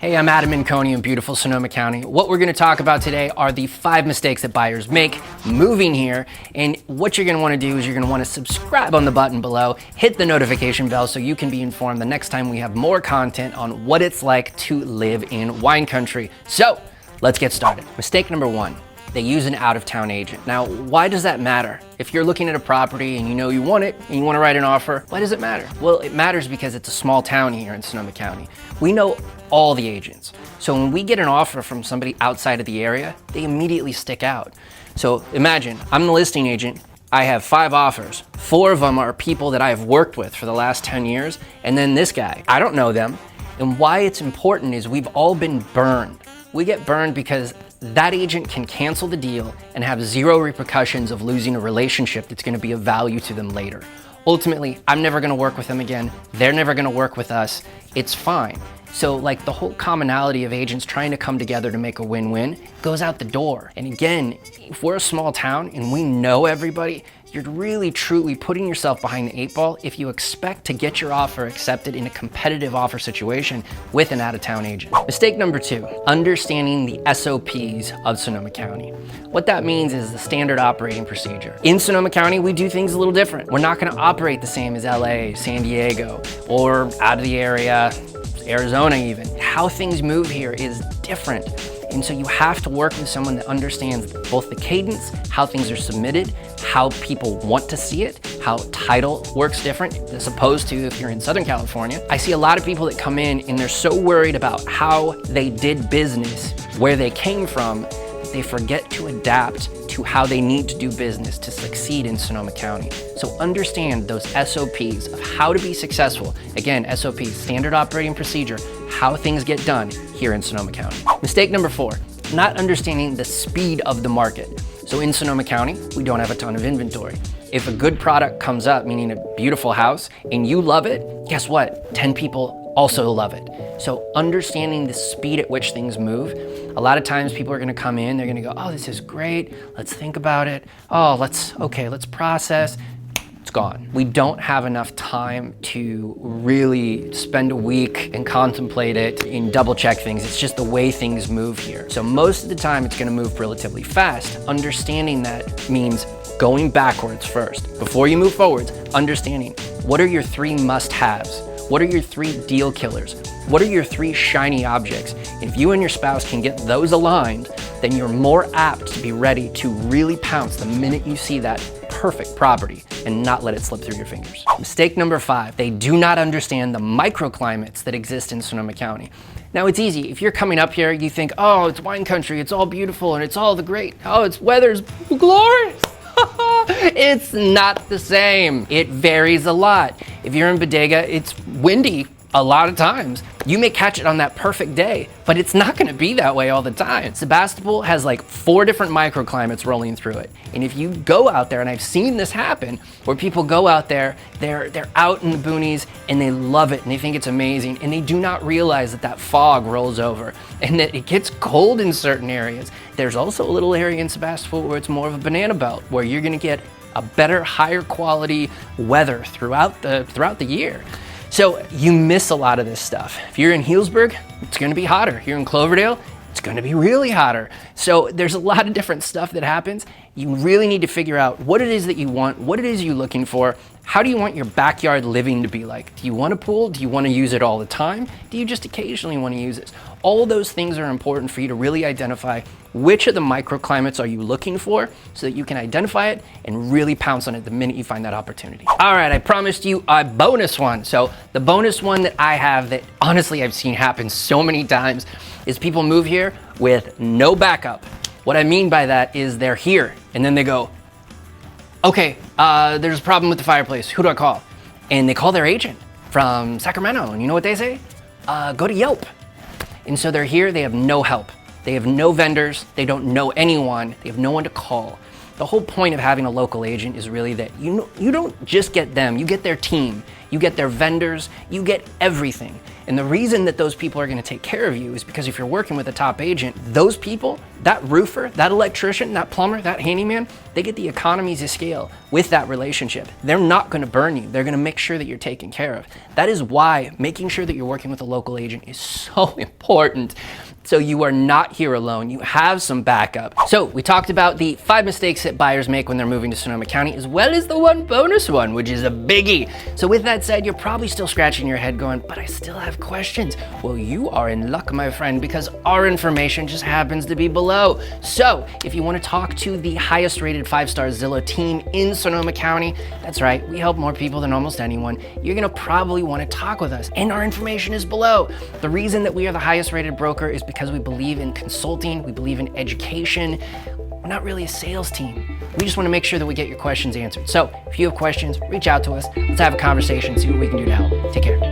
Hey, I'm Adam Menconi in beautiful Sonoma County. What we're gonna talk about today are the 5 mistakes that buyers make moving here. And what you're gonna wanna do is you're gonna wanna subscribe on the button below, hit the notification bell so you can be informed the next time we have more content on what it's like to live in wine country. So let's get started. Mistake number 1. They use an out-of-town agent. Now, why does that matter? If you're looking at a property and you know you want it and you want to write an offer, why does it matter? Well, it matters because it's a small town here in Sonoma County. We know all the agents. So when we get an offer from somebody outside of the area, they immediately stick out. So imagine, I'm the listing agent. I have 5 offers. 4 of them are people that I have worked with for the last 10 years. And then this guy, I don't know them. And why it's important is we've all been burned. We get burned because that agent can cancel the deal and have 0 repercussions of losing a relationship that's gonna be of value to them later. Ultimately, I'm never gonna work with them again. They're never gonna work with us. It's fine. So like the whole commonality of agents trying to come together to make a win-win goes out the door. And again, if we're a small town and we know everybody, you're really truly putting yourself behind the 8 ball if you expect to get your offer accepted in a competitive offer situation with an out-of-town agent. Mistake number 2, understanding the SOPs of Sonoma County. What that means is the standard operating procedure. In Sonoma County, we do things a little different. We're not gonna operate the same as LA, San Diego, or out of the area, Arizona even. How things move here is different. And so you have to work with someone that understands both the cadence, how things are submitted, how people want to see it, how title works different as opposed to if you're in Southern California. I see a lot of people that come in and they're so worried about how they did business, where they came from, that they forget to adapt to how they need to do business to succeed in Sonoma County. So understand those SOPs of how to be successful. Again, SOPs, standard operating procedure, how things get done here in Sonoma County. Mistake number 4, not understanding the speed of the market. So in Sonoma County, we don't have a ton of inventory. If a good product comes up, meaning a beautiful house, and you love it, guess what? 10 people also love it. So understanding the speed at which things move. A lot of times people are gonna come in, they're gonna go, oh, this is great, let's think about it. Oh, let's process. It's gone. We don't have enough time to really spend a week and contemplate it and double check things. It's just the way things move here. So most of the time it's gonna move relatively fast. Understanding that means going backwards first. Before you move forwards, understanding what are your 3 must-haves? What are your 3 deal killers? What are your 3 shiny objects? If you and your spouse can get those aligned, then you're more apt to be ready to really pounce the minute you see that perfect property and not let it slip through your fingers. Mistake number 5, they do not understand the microclimates that exist in Sonoma County. Now it's easy, if you're coming up here, you think, oh, it's wine country, it's all beautiful and it's all the great, oh, it's weather's glorious. It's not the same. It varies a lot. If you're in Bodega, it's windy a lot of times. You may catch it on that perfect day, but it's not gonna be that way all the time. Sebastopol has like 4 different microclimates rolling through it. And if you go out there, and I've seen this happen, where people go out there, they're out in the boonies and they love it and they think it's amazing and they do not realize that that fog rolls over and that it gets cold in certain areas. There's also a little area in Sebastopol where it's more of a banana belt, where you're gonna get a better, higher quality weather throughout the year. So you miss a lot of this stuff. If you're in Healdsburg, it's gonna be hotter. If you're in Cloverdale, it's gonna be really hotter. So there's a lot of different stuff that happens. You really need to figure out what it is that you want, what it is you're looking for. How do you want your backyard living to be like? Do you want a pool? Do you want to use it all the time? Do you just occasionally want to use it? All those things are important for you to really identify which of the microclimates are you looking for so that you can identify it and really pounce on it the minute you find that opportunity. All right, I promised you a bonus one. So the bonus one that I have that honestly I've seen happen so many times is people move here with no backup. What I mean by that is they're here and then they go, okay, there's a problem with the fireplace. Who do I call? And they call their agent from Sacramento. And you know what they say? Go to Yelp. And so they're here, they have no help. They have no vendors, they don't know anyone, they have no one to call. The whole point of having a local agent is really that you don't just get them, you get their team. you get their vendors, you get everything. And the reason that those people are gonna take care of you is because if you're working with a top agent, those people, that roofer, that electrician, that plumber, that handyman, they get the economies of scale with that relationship. They're not gonna burn you. They're gonna make sure that you're taken care of. That is why making sure that you're working with a local agent is so important. So you are not here alone. You have some backup. So we talked about the 5 mistakes that buyers make when they're moving to Sonoma County, as well as the one bonus one, which is a biggie. So with that said, you're probably still scratching your head going, but I still have questions. Well, you are in luck, my friend, because our information just happens to be below. So if you want to talk to the highest rated 5-star Zillow team in Sonoma County, that's right, we help more people than almost anyone. You're gonna probably want to talk with us, and our information is below. The reason that we are the highest rated broker is because we believe in consulting, we believe in education. We're not really a sales team. We just want to make sure that we get your questions answered. So if you have questions, reach out to us. Let's have a conversation, see what we can do to help. Take care.